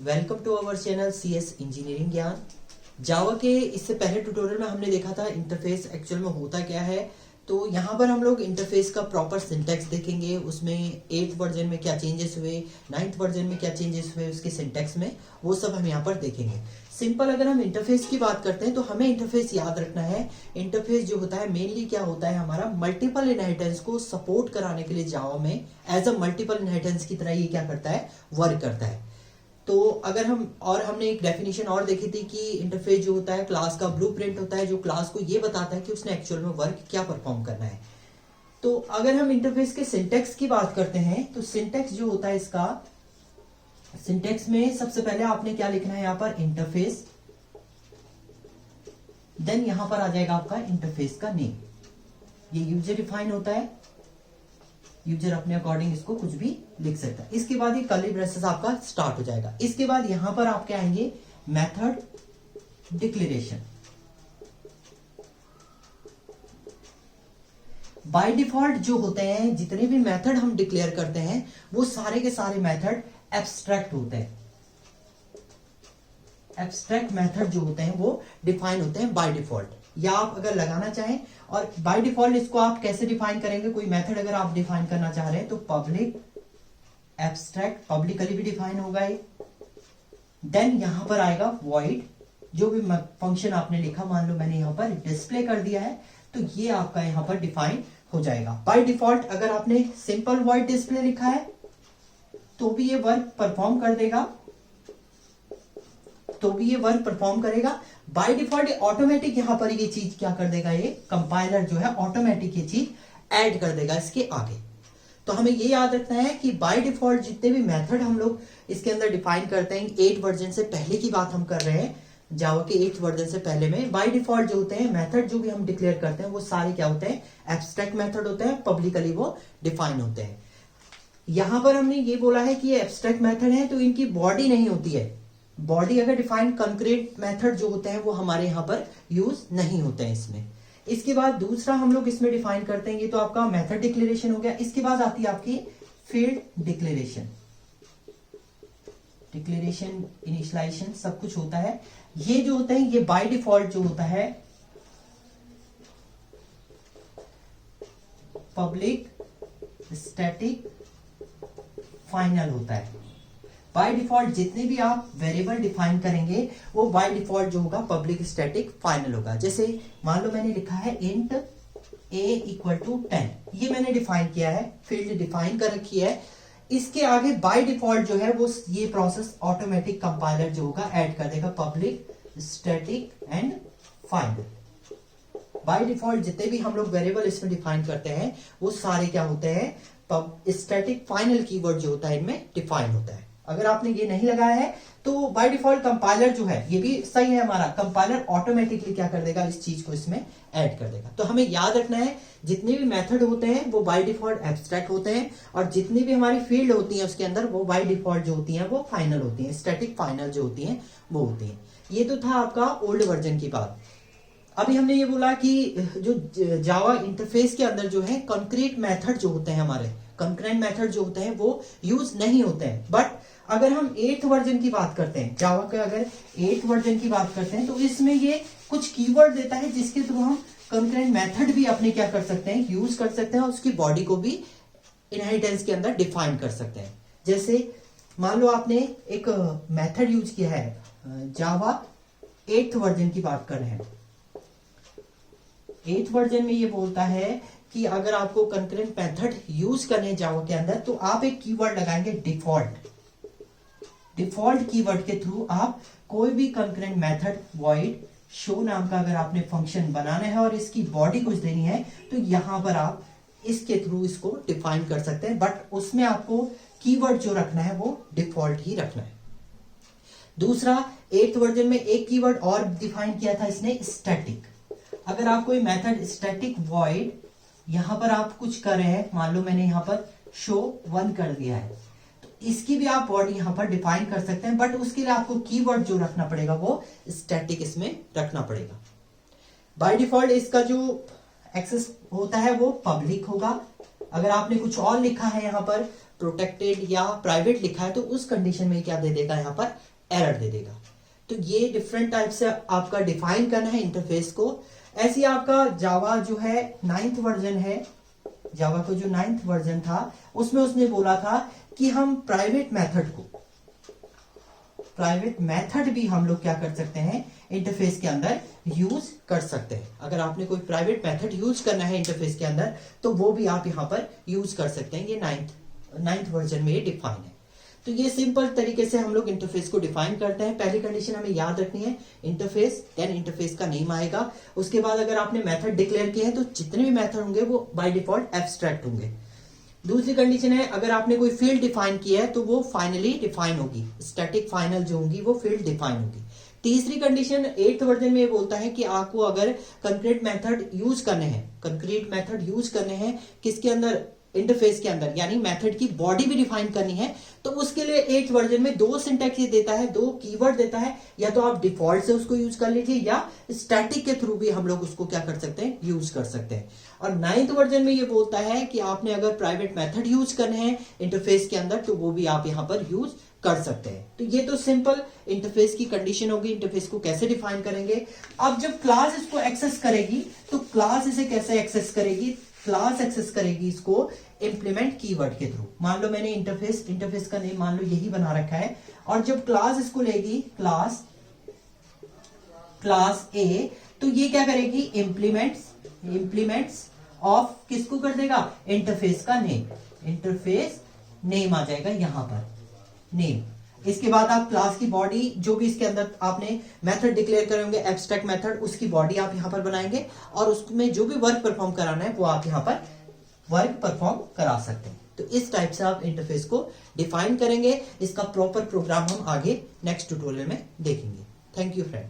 Welcome to our channel CS engineering Gyan. Java के इससे पहले ट्यूटोरियल में हमने देखा था इंटरफेस एक्चुअल में होता क्या है। तो यहाँ पर हम लोग इंटरफेस का प्रॉपर सिंटैक्स देखेंगे, उसमें 8th वर्जन में क्या चेंजेस हुए, 9th वर्जन में क्या चेंजेस हुए उसके सिंटैक्स में, वो सब हम यहाँ पर देखेंगे। सिंपल अगर हम इंटरफेस की बात करते हैं तो हमें इंटरफेस याद रखना है। इंटरफेस जो होता है मेनली क्या होता है, हमारा मल्टीपल इनहेरिटेंस को सपोर्ट कराने के लिए जावा में एज अ मल्टीपल इनहेरिटेंस की तरह ये क्या करता है, वर्क करता है। तो अगर हमने एक डेफिनेशन और देखी थी कि इंटरफेस जो होता है क्लास का ब्लूप्रिंट होता है, जो क्लास को ये बताता है कि उसने एक्चुअल में वर्क क्या परफॉर्म करना है। तो अगर हम इंटरफेस के सिंटैक्स की बात करते हैं तो सिंटैक्स जो होता है, इसका सिंटैक्स में सबसे पहले आपने क्या लिखना है, यहाँ पर इंटरफेस, देन यहां पर आ जाएगा आपका इंटरफेस का नेम। ये यूजर डिफाइन होता है, यूजर अपने अकॉर्डिंग इसको कुछ भी लिख सकता है। इसके बाद ये कर्ली ब्रेसेस आपका स्टार्ट हो जाएगा। इसके बाद यहां पर आपके आएंगे मेथड डिक्लेरेशन। बाय डिफॉल्ट जो होते हैं जितने भी मेथड हम डिक्लेयर करते हैं वो सारे के सारे मेथड एब्स्ट्रैक्ट होते हैं। एब्स्ट्रैक्ट मेथड जो होते हैं वो डिफाइन होते हैं बाय डिफॉल्ट, या आप अगर लगाना चाहें। और बाय डिफॉल्ट इसको आप कैसे डिफाइन करेंगे, कोई मेथड अगर आप डिफाइन करना चाह रहे हैं तो पब्लिक एब्स्ट्रैक्ट, पब्लिकली भी डिफाइन होगा ये। देन यहां पर आएगा वॉइड, जो भी फंक्शन आपने लिखा, मान लो मैंने यहां पर डिस्प्ले कर दिया है तो ये आपका यहां पर डिफाइन हो जाएगा। बाय डिफॉल्ट अगर आपने सिंपल वॉइड डिस्प्ले लिखा है तो भी ये वर्क परफॉर्म कर देगा, तो भी ये वर्क परफॉर्म करेगा। बाय डिफॉल्ट ऑटोमेटिक यहां पर ये चीज क्या कर देगा, ये कंपाइलर जो है ऑटोमेटिक ये चीज ऐड कर देगा इसके आगे। तो हमें ये याद रखना है कि बाय डिफॉल्ट जितने भी मेथड हम लोग इसके अंदर डिफाइन करते हैं, 8 वर्जन से पहले की बात हम कर रहे हैं, जावा के 8 वर्जन से पहले में बाय डिफॉल्ट जो होते हैं मेथड जो भी हम डिक्लेयर करते हैं वो सारे क्या होते हैं, एब्स्ट्रैक्ट मेथड होते हैं, पब्लिकली वो डिफाइन होते हैं। यहां पर हमने ये बोला है कि ये एब्स्ट्रैक्ट मेथड है तो इनकी बॉडी नहीं होती है। बॉडी अगर डिफाइन कंक्रीट मेथड जो होते हैं वो हमारे यहां पर यूज नहीं होते हैं इसमें। इसके बाद दूसरा हम लोग इसमें डिफाइन करते हैं, ये तो आपका मेथड डिक्लेरेशन हो गया। इसके बाद आती है आपकी फील्ड डिक्लेरेशन। डिक्लेरेशन, इनिशियलाइजेशन सब कुछ होता है। ये जो होता है ये बाय डिफॉल्ट जो होता है पब्लिक स्टैटिक फाइनल होता है। बाय डिफॉल्ट जितने भी आप वेरिएबल डिफाइन करेंगे वो बाय डिफॉल्ट जो होगा पब्लिक स्टैटिक फाइनल होगा। जैसे मान लो मैंने लिखा है इंट a इक्वल टू 10, ये मैंने डिफाइन किया है, फील्ड डिफाइन कर रखी है। इसके आगे बाय डिफॉल्ट जो है वो ये प्रोसेस ऑटोमेटिक कंपाइलर जो होगा ऐड कर देगा public static and final. By default जितने भी हम लोग वेरिएबल इसमें डिफाइन करते हैं वो सारे क्या होते हैं, स्टैटिक फाइनल कीवर्ड जो होता है इनमें डिफाइन होता है। अगर आपने ये नहीं लगाया है तो बाय डिफॉल्ट कंपाइलर जो है ये भी सही है, हमारा कंपाइलर ऑटोमेटिकली क्या कर देगा, इस चीज को इसमें ऐड कर देगा। तो हमें याद रखना है जितने भी मेथड होते हैं वो बाय डिफॉल्ट एब्स्ट्रैक्ट होते हैं, और जितनी भी हमारी फील्ड होती है उसके अंदर वो बाय डिफॉल्ट जो होती है वो फाइनल होती है, स्टैटिक फाइनल जो होती है वो होती है। ये तो था आपका ओल्ड वर्जन की बात। अभी हमने ये बोला कि जो जावा इंटरफेस के अंदर जो है कंक्रीट मेथड जो होते हैं, हमारे कंक्रीट मेथड जो होते हैं वो यूज नहीं होते हैं। बट अगर हम 8th वर्जन की बात करते हैं, जावा के अगर 8th वर्जन की बात करते हैं तो इसमें ये कुछ कीवर्ड देता है जिसके थ्रू हम कंक्रीट मेथड भी अपने क्या कर सकते हैं, यूज कर सकते हैं, और उसकी बॉडी को भी इनहेरिटेंस के अंदर डिफाइन कर सकते हैं। जैसे मान लो आपने एक मेथड यूज किया है, जावा 8th वर्जन की बात कर रहे हैं। 8th वर्जन में ये बोलता है कि अगर आपको कंकरेंट मेथड यूज करने जावा के अंदर तो आप एक कीवर्ड लगाएंगे डिफॉल्ट। डिफॉल्ट कीवर्ड के थ्रू आप कोई भी कंकरेंट मेथड वॉइड शो नाम का अगर आपने फंक्शन बनाना है और इसकी बॉडी कुछ देनी है तो यहां पर आप इसके थ्रू इसको डिफाइन कर सकते हैं, बट उसमें आपको कीवर्ड जो रखना है वो डिफॉल्ट ही रखना है। दूसरा 8th वर्जन में एक कीवर्ड और डिफाइन किया था इसने, स्टैटिक। अगर आप कोई मेथड स्टैटिक वॉइड यहां पर आप कुछ कर रहे हैं, मान लो मैंने यहां पर शो 1 कर दिया है, तो इसकी भी आप बॉडी यहां पर डिफाइन कर सकते हैं, बट उसके लिए आपको कीवर्ड जो रखना पड़ेगा वो स्टैटिक इसमें रखना पड़ेगा। बाय डिफॉल्ट इसका जो एक्सेस होता है वो पब्लिक होगा। अगर आपने कुछ और लिखा है यहाँ पर प्रोटेक्टेड या प्राइवेट लिखा है तो उस कंडीशन में क्या दे देगा, यहाँ पर एरर दे देगा। तो ये डिफरेंट टाइप से आपका डिफाइन करना है इंटरफेस को। ऐसे ही आपका जावा जो है 9th वर्जन है, जावा को जो 9th वर्जन था उसमें उसने बोला था कि हम प्राइवेट मेथड भी हम लोग क्या कर सकते हैं इंटरफेस के अंदर यूज कर सकते हैं। अगर आपने कोई प्राइवेट मेथड यूज करना है इंटरफेस के अंदर तो वो भी आप यहां पर यूज कर सकते हैं। ये 9th वर्जन में ये डिफाइन है। तो ये सिंपल तरीके से हम लोग इंटरफेस को डिफाइन करते हैं। पहली कंडीशन हमें याद रखनी है इंटरफेस, देन इंटरफेस का नेम आएगा। उसके बाद अगर आपने मेथड डिक्लेयर किया है तो जितने भी मेथड होंगे वो बाय डिफॉल्ट एब्स्ट्रैक्ट होंगे। दूसरी कंडीशन है अगर आपने कोई फील्ड डिफाइन किया है तो वो फाइनली डिफाइन होगी, स्टैटिक फाइनल जो होगी वो फील्ड डिफाइन होगी। तीसरी कंडीशन 8th वर्जन में ये बोलता है कि आपको अगर कंक्रीट मेथड यूज करने हैं किसके अंदर, इंटरफेस के अंदर, यानी मेथड की बॉडी भी डिफाइन करनी है, तो उसके लिए 8th वर्जन में 2 सिंटैक्स ये देता है, 2 कीवर्ड देता है। या तो आप डिफॉल्ट से उसको यूज कर लीजिए या स्टैटिक के थ्रू भी हम लोग उसको क्या कर सकते हैं, यूज कर सकते हैं। और 9th वर्जन में ये बोलता है कि आपने अगर प्राइवेट मेथड यूज करने हैं इंटरफेस के अंदर तो वो भी आप यहां पर यूज कर सकते हैं। तो ये तो सिंपल इंटरफेस की कंडीशन होगी, इंटरफेस को कैसे डिफाइन करेंगे। अब जब क्लास इसको एक्सेस करेगी तो क्लास इसे कैसे एक्सेस करेगी, क्लास एक्सेस करेगी इसको इंप्लीमेंट कीवर्ड के थ्रू। मान लो मैंने इंटरफेस का नेम मान लो यही बना रखा है, और जब क्लास इसको लेगी क्लास ए, तो ये क्या करेगी, इंप्लीमेंट्स ऑफ किसको कर देगा, इंटरफेस का नेम, इंटरफेस नेम आ जाएगा यहां पर, नेम। इसके बाद आप क्लास की बॉडी जो भी इसके अंदर आपने मेथड डिक्लेयर करेंगे एब्स्ट्रैक्ट मेथड, उसकी बॉडी आप यहां पर बनाएंगे और उसमें जो भी वर्क परफॉर्म कराना है वो आप यहां पर वर्क परफॉर्म करा सकते हैं। तो इस टाइप से आप इंटरफेस को डिफाइन करेंगे। इसका प्रॉपर प्रोग्राम हम आगे नेक्स्ट ट्यूटोरियल में देखेंगे। Thank you friend.